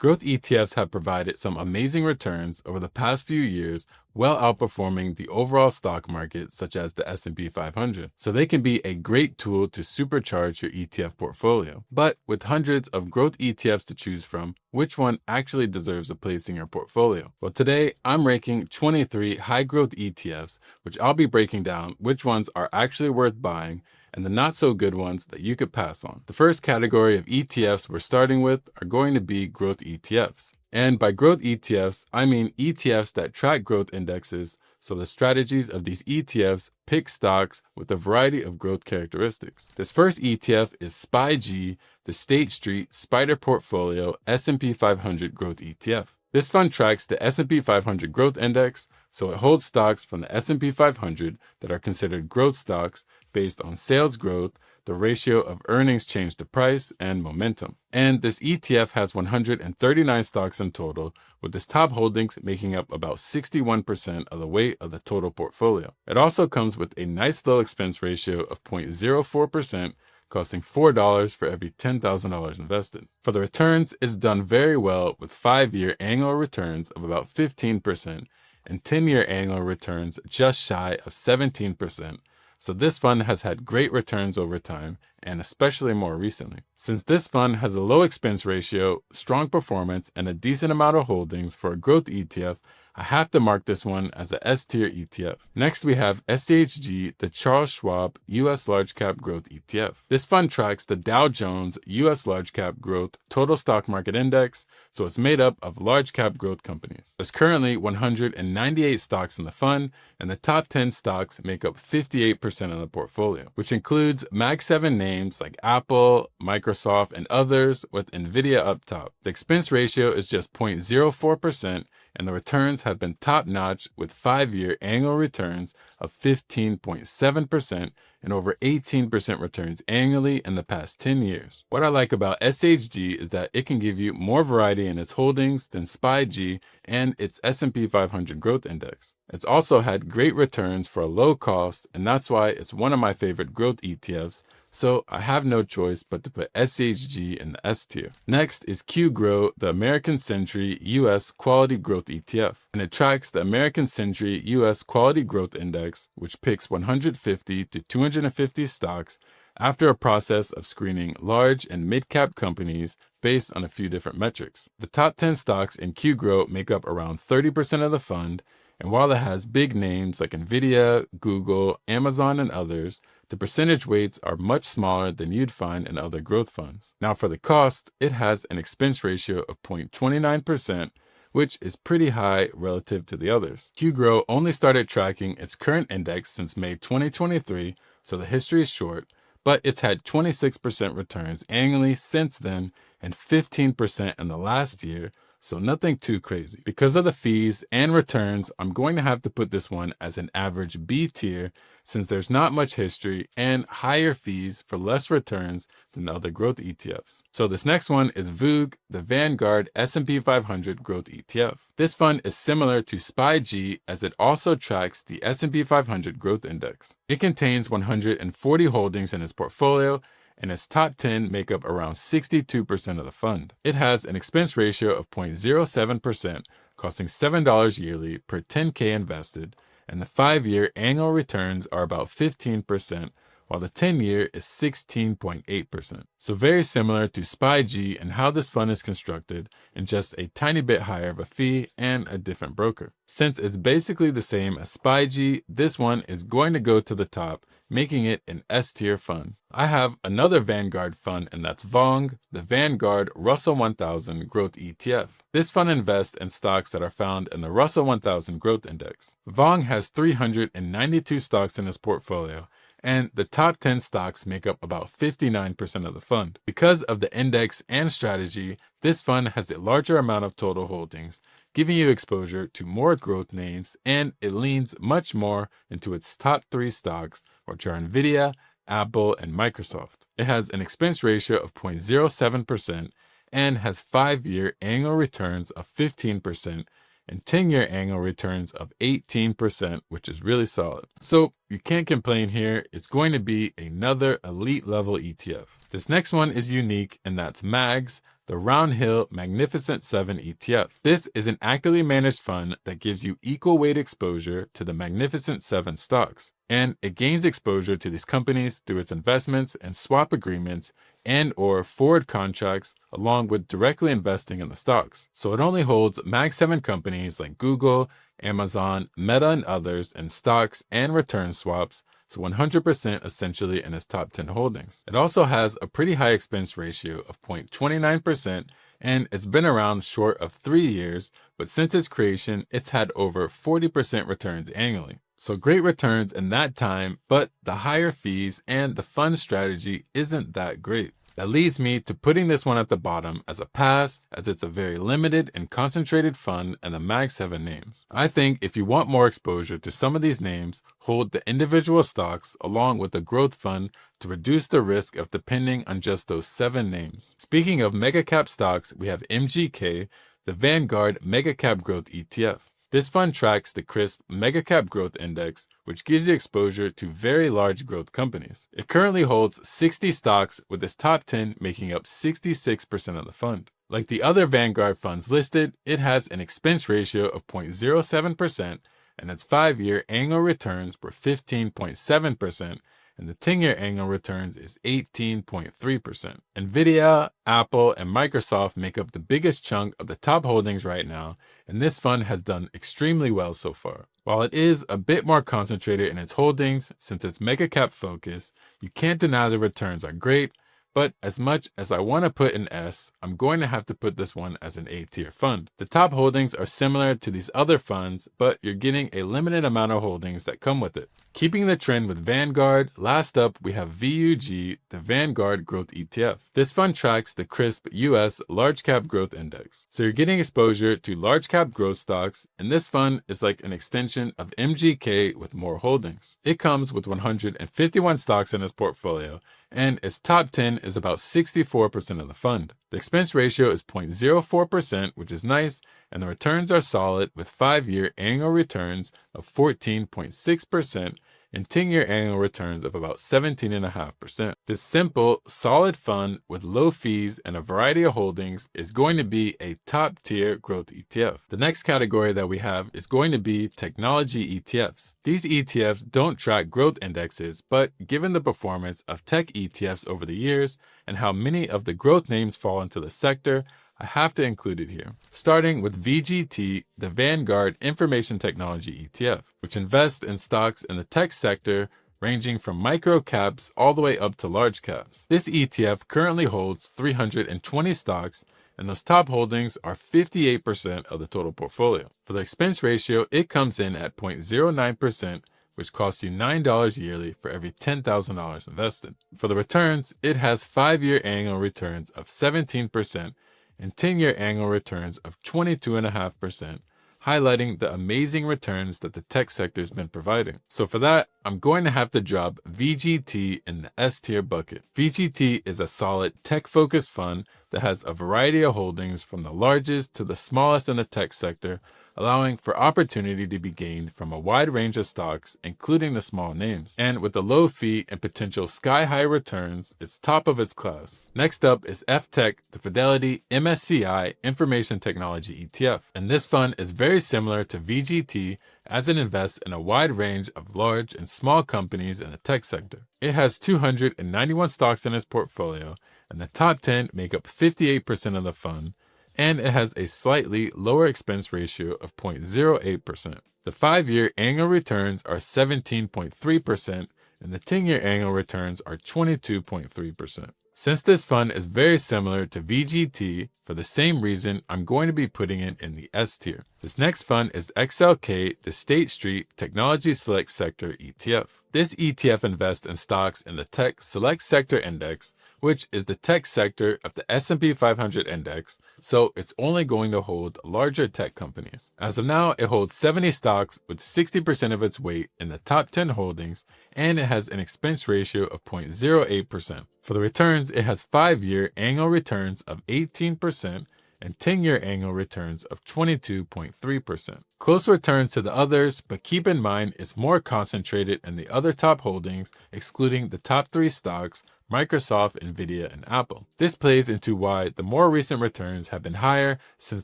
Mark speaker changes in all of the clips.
Speaker 1: Growth ETFs have provided some amazing returns over the past few years, well outperforming the overall stock market, such as the S&P 500. So they can be a great tool to supercharge your ETF portfolio. But with hundreds of growth ETFs to choose from, which one actually deserves a place in your portfolio? Well, today I'm ranking 23 high growth ETFs, which I'll be breaking down which ones are actually worth buying and the not so good ones that you could pass on. The first category of ETFs we're starting with are going to be growth ETFs. And by growth ETFs, I mean ETFs that track growth indexes, so the strategies of these ETFs pick stocks with a variety of growth characteristics. This first ETF is SPYG, the State Street Spider Portfolio S&P 500 Growth ETF. This fund tracks the S&P 500 Growth Index, so it holds stocks from the S&P 500 that are considered growth stocks based on sales growth, the ratio of earnings change to price, and momentum. And this ETF has 139 stocks in total, with its top holdings making up about 61% of the weight of the total portfolio. It also comes with a nice low expense ratio of 0.04%, costing $4 for every $10,000 invested. For the returns, it's done very well with 5-year annual returns of about 15% and 10-year annual returns just shy of 17%. So this fund has had great returns over time, and especially more recently. Since this fund has a low expense ratio, strong performance, and a decent amount of holdings for a growth ETF, I have to mark this one as a S-tier ETF. Next, we have SCHG, the Charles Schwab US Large Cap Growth ETF. This fund tracks the Dow Jones US Large Cap Growth Total Stock Market Index, so it's made up of large cap growth companies. There's currently 198 stocks in the fund, and the top 10 stocks make up 58% of the portfolio, which includes Mag 7 names like Apple, Microsoft, and others, with NVIDIA up top. The expense ratio is just 0.04%, and the returns have been top-notch with 5-year annual returns of 15.7% and over 18% returns annually in the past 10 years. What I like about SHG is that it can give you more variety in its holdings than SPYG and its S&P 500 Growth Index. It's also had great returns for a low cost, and that's why it's one of my favorite growth ETFs, so I have no choice but to put SHG in the S tier. Next is QGROW, the American Century US Quality Growth ETF, and it tracks the American Century US Quality Growth Index, which picks 150 to 250 stocks after a process of screening large and mid-cap companies based on a few different metrics. The top 10 stocks in QGROW make up around 30% of the fund, and while it has big names like NVIDIA, Google, Amazon, and others, the percentage weights are much smaller than you'd find in other growth funds. Now for the cost, it has an expense ratio of 0.29%, which is pretty high relative to the others. QGROW only started tracking its current index since May 2023, so the history is short, but it's had 26% returns annually since then and 15% in the last year, so nothing too crazy. Because of the fees and returns, I'm going to have to put this one as an average B tier since there's not much history and higher fees for less returns than other growth ETFs. So this next one is VOOG, the Vanguard S&P 500 Growth ETF. This fund is similar to SPYG as it also tracks the S&P 500 Growth Index. It contains 140 holdings in its portfolio, and its top 10 make up around 62% of the fund. It has an expense ratio of 0.07%, costing $7 yearly per 10K invested, and the 5-year annual returns are about 15%, while the 10-year is 16.8%. So very similar to SPYG and how this fund is constructed, and just a tiny bit higher of a fee and a different broker. Since it's basically the same as SPYG, this one is going to go to the top, making it an S-tier fund. I have another Vanguard fund, and that's VONG, the Vanguard Russell 1000 Growth ETF. This fund invests in stocks that are found in the Russell 1000 Growth Index. VONG has 392 stocks in its portfolio, and the top 10 stocks make up about 59% of the fund. Because of the index and strategy, this fund has a larger amount of total holdings, giving you exposure to more growth names, and it leans much more into its top 3 stocks, which are NVIDIA, Apple, and Microsoft. It has an expense ratio of 0.07% and has 5-year annual returns of 15% and 10-year annual returns of 18%, which is really solid. So you can't complain here. It's going to be another elite level ETF. This next one is unique, and that's MAGS, the Round Hill Magnificent 7 ETF. This is an actively managed fund that gives you equal weight exposure to the Magnificent 7 stocks, and it gains exposure to these companies through its investments and swap agreements and/or forward contracts, along with directly investing in the stocks. So it only holds Mag 7 companies like Google, Amazon, Meta, and others in stocks and return swaps, so 100% essentially in its top 10 holdings. It also has a pretty high expense ratio of 0.29%, and it's been around short of 3 years, but since its creation, it's had over 40% returns annually. So great returns in that time, but the higher fees and the fund strategy isn't that great. That leads me to putting this one at the bottom as a pass, as it's a very limited and concentrated fund and the Mag 7 names. I think if you want more exposure to some of these names, hold the individual stocks along with the growth fund to reduce the risk of depending on just those 7 names. Speaking of mega cap stocks, we have MGK, the Vanguard Mega Cap Growth ETF. This fund tracks the CRSP Mega Cap Growth Index, which gives you exposure to very large growth companies. It currently holds 60 stocks, with its top 10 making up 66% of the fund. Like the other Vanguard funds listed, it has an expense ratio of 0.07%, and its 5-year annual returns were 15.7%, and the 10-year annual returns is 18.3%. Nvidia, Apple, and Microsoft make up the biggest chunk of the top holdings right now, and this fund has done extremely well so far. While it is a bit more concentrated in its holdings, since it's mega cap focus, you can't deny the returns are great, but as much as I want to put an S, I'm going to have to put this one as an A tier fund. The top holdings are similar to these other funds, but you're getting a limited amount of holdings that come with it. Keeping the trend with Vanguard, last up we have VOOG, the Vanguard Growth ETF. This fund tracks the CRSP US Large Cap Growth Index. So you're getting exposure to large cap growth stocks, and this fund is like an extension of MGK with more holdings. It comes with 151 stocks in its portfolio, and its top 10 is about 64% of the fund. The expense ratio is 0.04%, which is nice, and the returns are solid with 5-year annual returns of 14.6% and 10-year annual returns of about 17.5%. This simple, solid fund with low fees and a variety of holdings is going to be a top-tier growth ETF. The next category that we have is going to be technology ETFs. These ETFs don't track growth indexes, but given the performance of tech ETFs over the years and how many of the growth names fall into the sector, I have to include it here. Starting with VGT, the Vanguard Information Technology ETF, which invests in stocks in the tech sector ranging from micro caps all the way up to large caps. This ETF currently holds 320 stocks, and those top holdings are 58% of the total portfolio. For the expense ratio, it comes in at 0.09%, which costs you $9 yearly for every $10,000 invested. For the returns, it has 5-year annual returns of 17%, and 10-year annual returns of 22.5%, highlighting the amazing returns that the tech sector has been providing. So for that, I'm going to have to drop VGT in the S tier bucket. VGT is a solid tech-focused fund that has a variety of holdings from the largest to the smallest in the tech sector, allowing for opportunity to be gained from a wide range of stocks, including the small names. And with a low fee and potential sky-high returns, it's top of its class. Next up is FTEC, the Fidelity MSCI Information Technology ETF. And this fund is very similar to VGT as it invests in a wide range of large and small companies in the tech sector. It has 291 stocks in its portfolio, and the top 10 make up 58% of the fund, and it has a slightly lower expense ratio of 0.08%. The 5-year annual returns are 17.3%, and the 10-year annual returns are 22.3%. Since this fund is very similar to VGT, for the same reason, I'm going to be putting it in the S tier. This next fund is XLK, the State Street Technology Select Sector ETF. This ETF invests in stocks in the Tech Select Sector Index, which is the tech sector of the S&P 500 index, so it's only going to hold larger tech companies. As of now, it holds 70 stocks with 60% of its weight in the top 10 holdings, and it has an expense ratio of 0.08%. For the returns, it has 5-year annual returns of 18% and 10-year annual returns of 22.3%. Close returns to the others, but keep in mind it's more concentrated in the other top holdings, excluding the top 3 stocks, Microsoft, Nvidia, and Apple. This plays into why the more recent returns have been higher since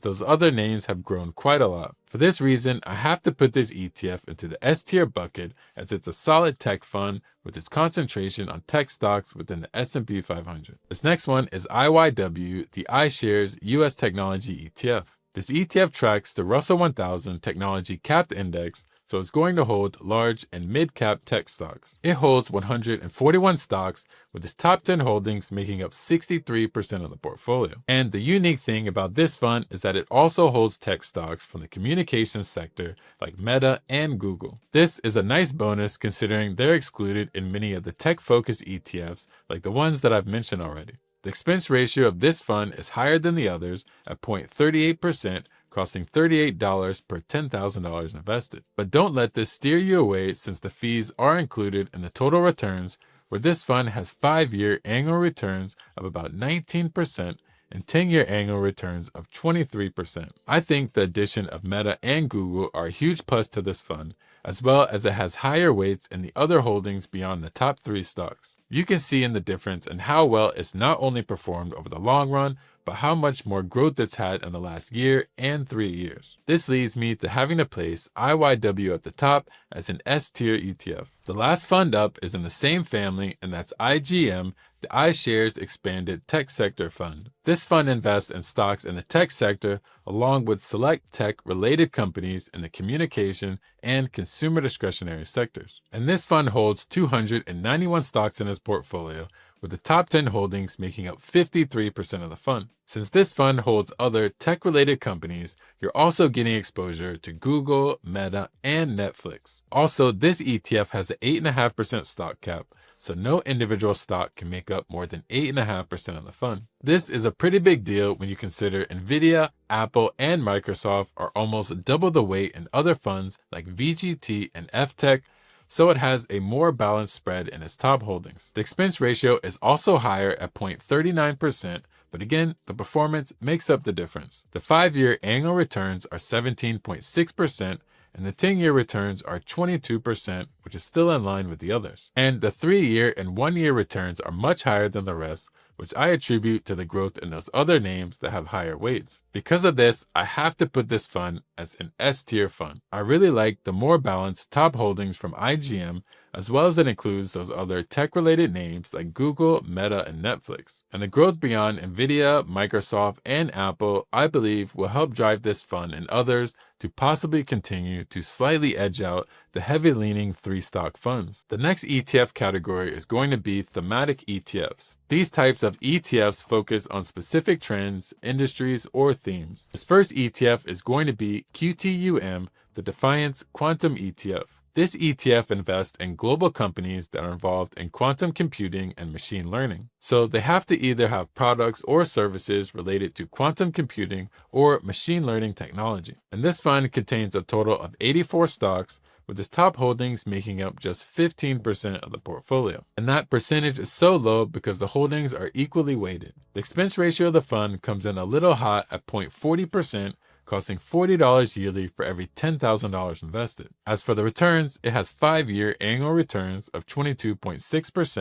Speaker 1: those other names have grown quite a lot. For this reason, I have to put this ETF into the S tier bucket as it's a solid tech fund with its concentration on tech stocks within the S&P 500. This next one is IYW, the iShares US Technology ETF. This ETF tracks the Russell 1000 Technology Capped Index, so it's going to hold large and mid-cap tech stocks. It holds 141 stocks, with its top 10 holdings making up 63% of the portfolio. And the unique thing about this fund is that it also holds tech stocks from the communications sector like Meta and Google. This is a nice bonus considering they're excluded in many of the tech-focused ETFs like the ones that I've mentioned already. The expense ratio of this fund is higher than the others at 0.38%, costing $38 per $10,000 invested. But don't let this steer you away since the fees are included in the total returns, where this fund has 5-year annual returns of about 19% and 10-year annual returns of 23%. I think the addition of Meta and Google are a huge plus to this fund, as well as it has higher weights in the other holdings beyond the top 3 stocks. You can see in the difference in how well it's not only performed over the long run, but how much more growth it's had in the last year and 3 years. This leads me to having to place IYW at the top as an S tier ETF. The last fund up is in the same family, and that's IGM, the iShares Expanded Tech Sector Fund. This fund invests in stocks in the tech sector along with select tech-related companies in the communication and consumer discretionary sectors. And this fund holds 291 stocks in its portfolio, with the top 10 holdings making up 53% of the fund. Since this fund holds other tech-related companies, you're also getting exposure to Google, Meta, and Netflix. Also, this ETF has an 8.5% stock cap, so no individual stock can make up more than 8.5% of the fund. This is a pretty big deal when you consider Nvidia, Apple, and Microsoft are almost double the weight in other funds like VGT and FTEC, so it has a more balanced spread in its top holdings. The expense ratio is also higher at 0.39%, but again, the performance makes up the difference. The 5-year annual returns are 17.6%, and the 10-year returns are 22%, which is still in line with the others. And the 3-year and 1-year returns are much higher than the rest, which I attribute to the growth in those other names that have higher weights. Because of this, I have to put this fund as an S tier fund. I really like the more balanced top holdings from IGM, as well as it includes those other tech-related names like Google, Meta, and Netflix. And the growth beyond Nvidia, Microsoft, and Apple, I believe, will help drive this fund and others to possibly continue to slightly edge out the heavy-leaning 3-stock funds. The next ETF category is going to be Thematic ETFs. These types of ETFs focus on specific trends, industries, or themes. This first ETF is going to be QTUM, the Defiance Quantum ETF. This ETF invests in global companies that are involved in quantum computing and machine learning. So they have to either have products or services related to quantum computing or machine learning technology. And this fund contains a total of 84 stocks, with its top holdings making up just 15% of the portfolio. And that percentage is so low because the holdings are equally weighted. The expense ratio of the fund comes in a little hot at 0.40%, costing $40 yearly for every $10,000 invested. As for the returns, it has 5-year annual returns of 22.6%,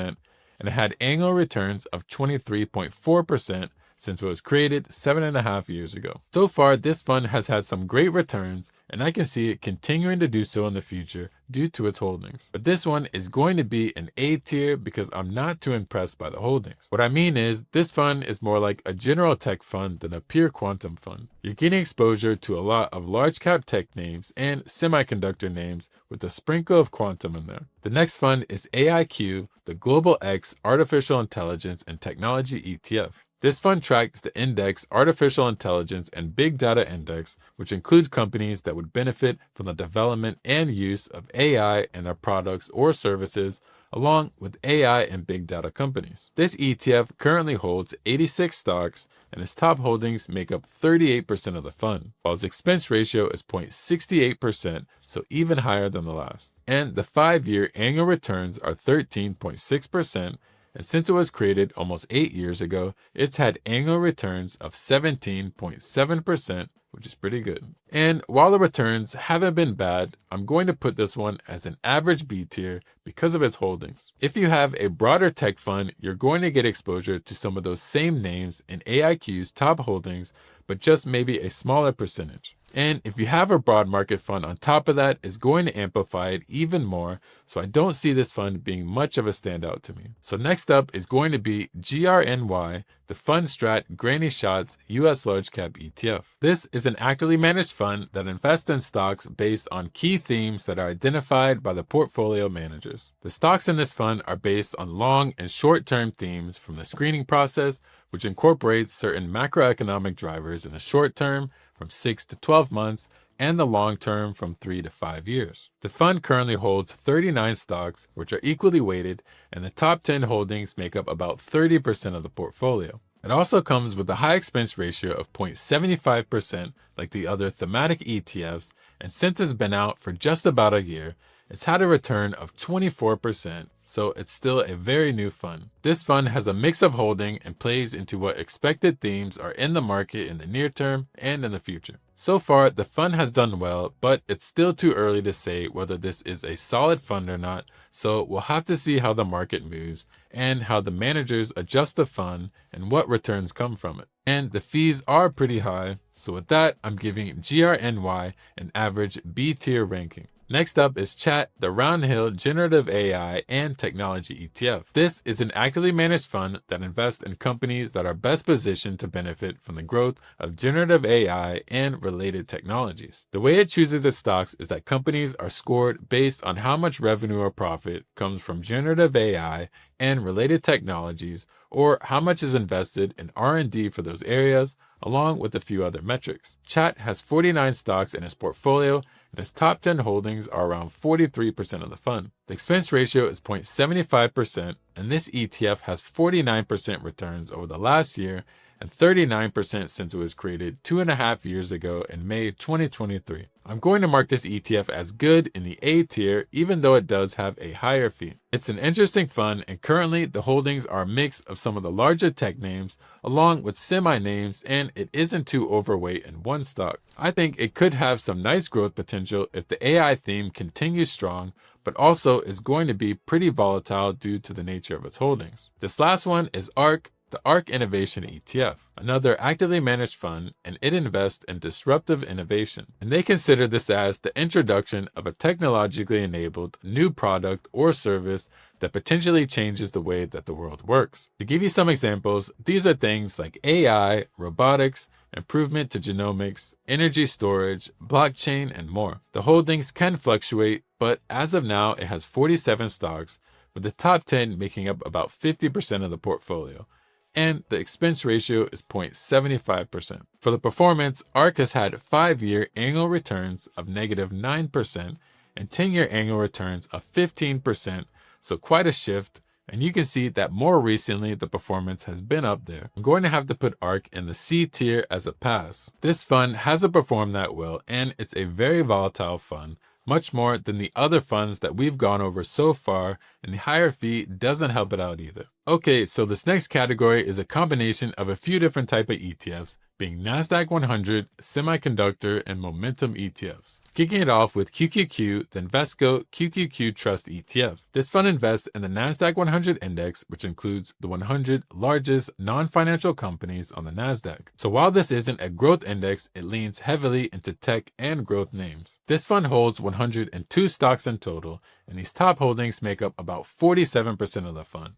Speaker 1: and it had annual returns of 23.4% since it was created 7.5 years ago. So far, this fund has had some great returns, and I can see it continuing to do so in the future due to its holdings. But this one is going to be an A tier because I'm not too impressed by the holdings. What I mean is, this fund is more like a general tech fund than a pure quantum fund. You're getting exposure to a lot of large cap tech names and semiconductor names with a sprinkle of quantum in there. The next fund is AIQ, the Global X Artificial Intelligence and Technology ETF. This fund tracks the Index Artificial Intelligence and Big Data Index, which includes companies that would benefit from the development and use of AI in their products or services, along with AI and big data companies. This ETF currently holds 86 stocks, and its top holdings make up 38% of the fund, while its expense ratio is 0.68%, so even higher than the last. And the 5-year annual returns are 13.6%, and since it was created almost 8 years ago, it's had annual returns of 17.7%, which is pretty good. And while the returns haven't been bad, I'm going to put this one as an average B tier because of its holdings. If you have a broader tech fund, you're going to get exposure to some of those same names in AIQ's top holdings, but just maybe a smaller percentage. And if you have a broad market fund on top of that, it's going to amplify it even more, so I don't see this fund being much of a standout to me. So next up is going to be GRNY, the Fund Strat Granny Shots US Large Cap ETF. This is an actively managed fund that invests in stocks based on key themes that are identified by the portfolio managers. The stocks in this fund are based on long and short-term themes from the screening process, which incorporates certain macroeconomic drivers in the short term from 6 to 12 months, and the long term from 3 to 5 years. The fund currently holds 39 stocks, which are equally weighted, and the top 10 holdings make up about 30% of the portfolio. It also comes with a high expense ratio of 0.75% like the other thematic ETFs, and since it's been out for just about a year, it's had a return of 24%, so it's still a very new fund. This fund has a mix of holding and plays into what expected themes are in the market in the near term and in the future. So far, the fund has done well, but it's still too early to say whether this is a solid fund or not, so we'll have to see how the market moves and how the managers adjust the fund and what returns come from it. And the fees are pretty high, so with that, I'm giving GRNY an average B tier ranking. Next up is Chat, the Roundhill Generative AI and Technology ETF. This is an actively managed fund that invests in companies that are best positioned to benefit from the growth of generative AI and related technologies. The way it chooses its stocks is that companies are scored based on how much revenue or profit comes from generative AI and related technologies, or how much is invested in R&D for those areas, along with a few other metrics. Chat has 49 stocks in its portfolio, and its top 10 holdings are around 43% of the fund. The expense ratio is 0.75%, and this ETF has 49% returns over the last year and 39% since it was created 2.5 years ago in May 2023. I'm going to mark this ETF as good in the A tier, even though it does have a higher fee. It's an interesting fund, and currently the holdings are a mix of some of the larger tech names along with semi-names, and it isn't too overweight in one stock. I think it could have some nice growth potential if the AI theme continues strong, but also is going to be pretty volatile due to the nature of its holdings. This last one is ARK, the ARK Innovation ETF, another actively managed fund, and it invests in disruptive innovation. And they consider this as the introduction of a technologically enabled new product or service that potentially changes the way that the world works. To give you some examples, these are things like AI, robotics, improvement to genomics, energy storage, blockchain, and more. The holdings can fluctuate, but as of now, it has 47 stocks, with the top 10 making up about 50% of the portfolio. And the expense ratio is 0.75%. For the performance, ARK has had 5-year annual returns of -9% and 10-year annual returns of 15%, so quite a shift, and you can see that more recently the performance has been up there. I'm going to have to put ARK in the C tier as a pass. This fund hasn't performed that well, and it's a very volatile fund, much more than the other funds that we've gone over so far, and the higher fee doesn't help it out either. Okay, so this next category is a combination of a few different type of ETFs, being NASDAQ 100, Semiconductor, and Momentum ETFs. Kicking it off with QQQ, the Invesco QQQ Trust ETF. This fund invests in the NASDAQ 100 index, which includes the 100 largest non-financial companies on the NASDAQ. So while this isn't a growth index, it leans heavily into tech and growth names. This fund holds 102 stocks in total, and these top holdings make up about 47% of the fund.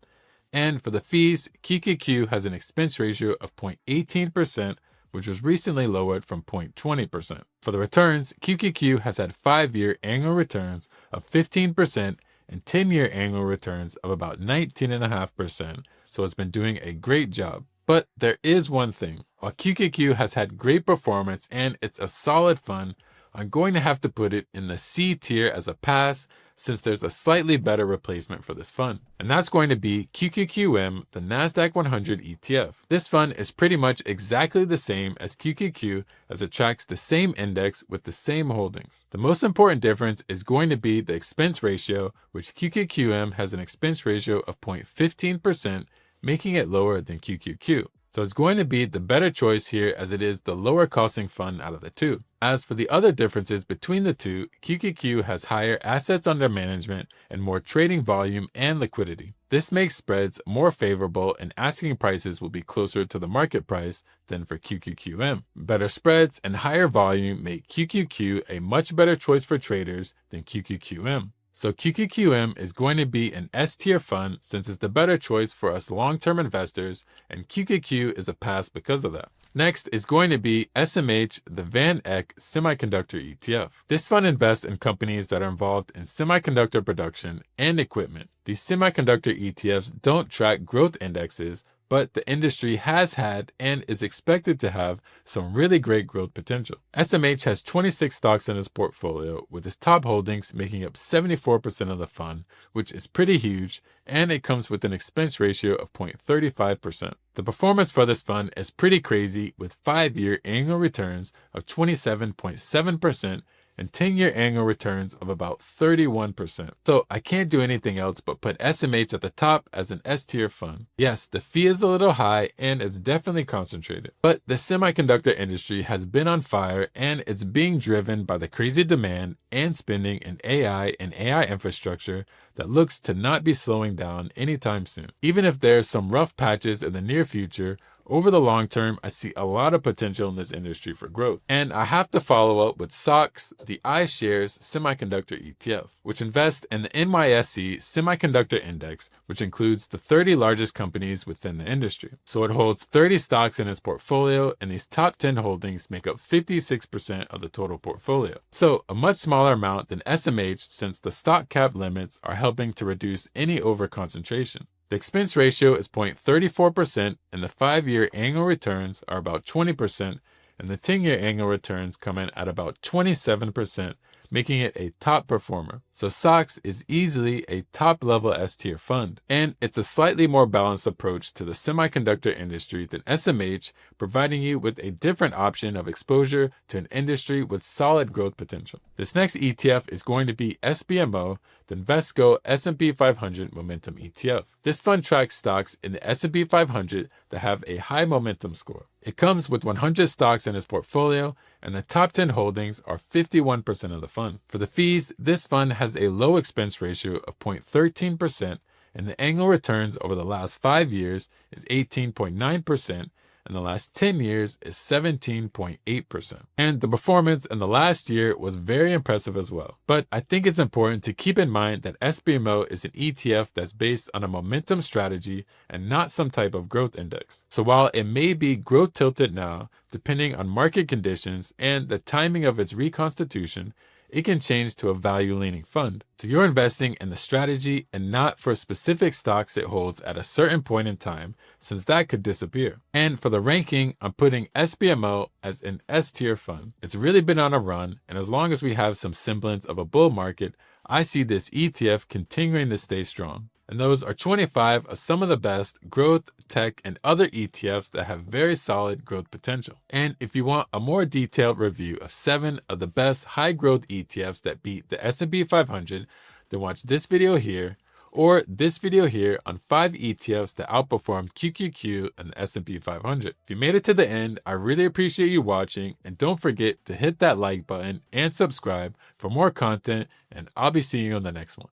Speaker 1: And for the fees, QQQ has an expense ratio of 0.18%, which was recently lowered from 0.20%. For the returns, QQQ has had 5-year annual returns of 15% and 10-year annual returns of about 19.5%, so it's been doing a great job. But there is one thing. While QQQ has had great performance and it's a solid fund, I'm going to have to put it in the C tier as a pass, since there's a slightly better replacement for this fund. And that's going to be QQQM, the NASDAQ 100 ETF. This fund is pretty much exactly the same as QQQ, as it tracks the same index with the same holdings. The most important difference is going to be the expense ratio, which QQQM has an expense ratio of 0.15%, making it lower than QQQ. So it's going to be the better choice here, as it is the lower costing fund out of the two. As for the other differences between the two, QQQ has higher assets under management and more trading volume and liquidity. This makes spreads more favorable, and asking prices will be closer to the market price than for QQQM. Better spreads and higher volume make QQQ a much better choice for traders than QQQM. So QQQM is going to be an S tier fund, since it's the better choice for us long-term investors, and QQQ is a pass because of that. Next is going to be SMH, the VONG Semiconductor ETF. This fund invests in companies that are involved in semiconductor production and equipment. These semiconductor ETFs don't track growth indexes, but the industry has had and is expected to have some really great growth potential. SMH has 26 stocks in its portfolio, with its top holdings making up 74% of the fund, which is pretty huge, and it comes with an expense ratio of 0.35%. The performance for this fund is pretty crazy, with 5-year annual returns of 27.7% and 10-year annual returns of about 31%. So I can't do anything else but put SMH at the top as an S tier fund. Yes, the fee is a little high and it's definitely concentrated, but the semiconductor industry has been on fire, and it's being driven by the crazy demand and spending in AI and AI infrastructure that looks to not be slowing down anytime soon. Even if there's some rough patches in the near future, over the long term, I see a lot of potential in this industry for growth. And I have to follow up with SOXX, the iShares Semiconductor ETF, which invests in the NYSE Semiconductor Index, which includes the 30 largest companies within the industry. So it holds 30 stocks in its portfolio, and these top 10 holdings make up 56% of the total portfolio. So a much smaller amount than SMH, since the stock cap limits are helping to reduce any overconcentration. The expense ratio is 0.34%, and the 5-year annual returns are about 20%, and the 10-year annual returns come in at about 27%, making it a top performer. So SOXX is easily a top-level S-tier fund, and it's a slightly more balanced approach to the semiconductor industry than SMH, providing you with a different option of exposure to an industry with solid growth potential. This next ETF is going to be SPMO, the Invesco S&P 500 Momentum ETF. This fund tracks stocks in the S&P 500 that have a high momentum score. It comes with 100 stocks in its portfolio, and the top 10 holdings are 51% of the fund. For the fees, this fund has a low expense ratio of 0.13%, and the annual returns over the last 5 years is 18.9%, and the last 10 years is 17.8%. And the performance in the last year was very impressive as well. But I think it's important to keep in mind that SPMO is an ETF that's based on a momentum strategy and not some type of growth index. So while it may be growth tilted now, depending on market conditions and the timing of its reconstitution, it can change to a value-leaning fund. So you're investing in the strategy and not for specific stocks it holds at a certain point in time, since that could disappear. And for the ranking, I'm putting SPMO as an S-tier fund. It's really been on a run, and as long as we have some semblance of a bull market, I see this ETF continuing to stay strong. And those are 25 of some of the best growth, tech, and other ETFs that have very solid growth potential. And if you want a more detailed review of 7 of the best high growth ETFs that beat the S&P 500, then watch this video here, or this video here on 5 ETFs that outperformed QQQ and the S&P 500. If you made it to the end, I really appreciate you watching, and don't forget to hit that like button and subscribe for more content, and I'll be seeing you on the next one.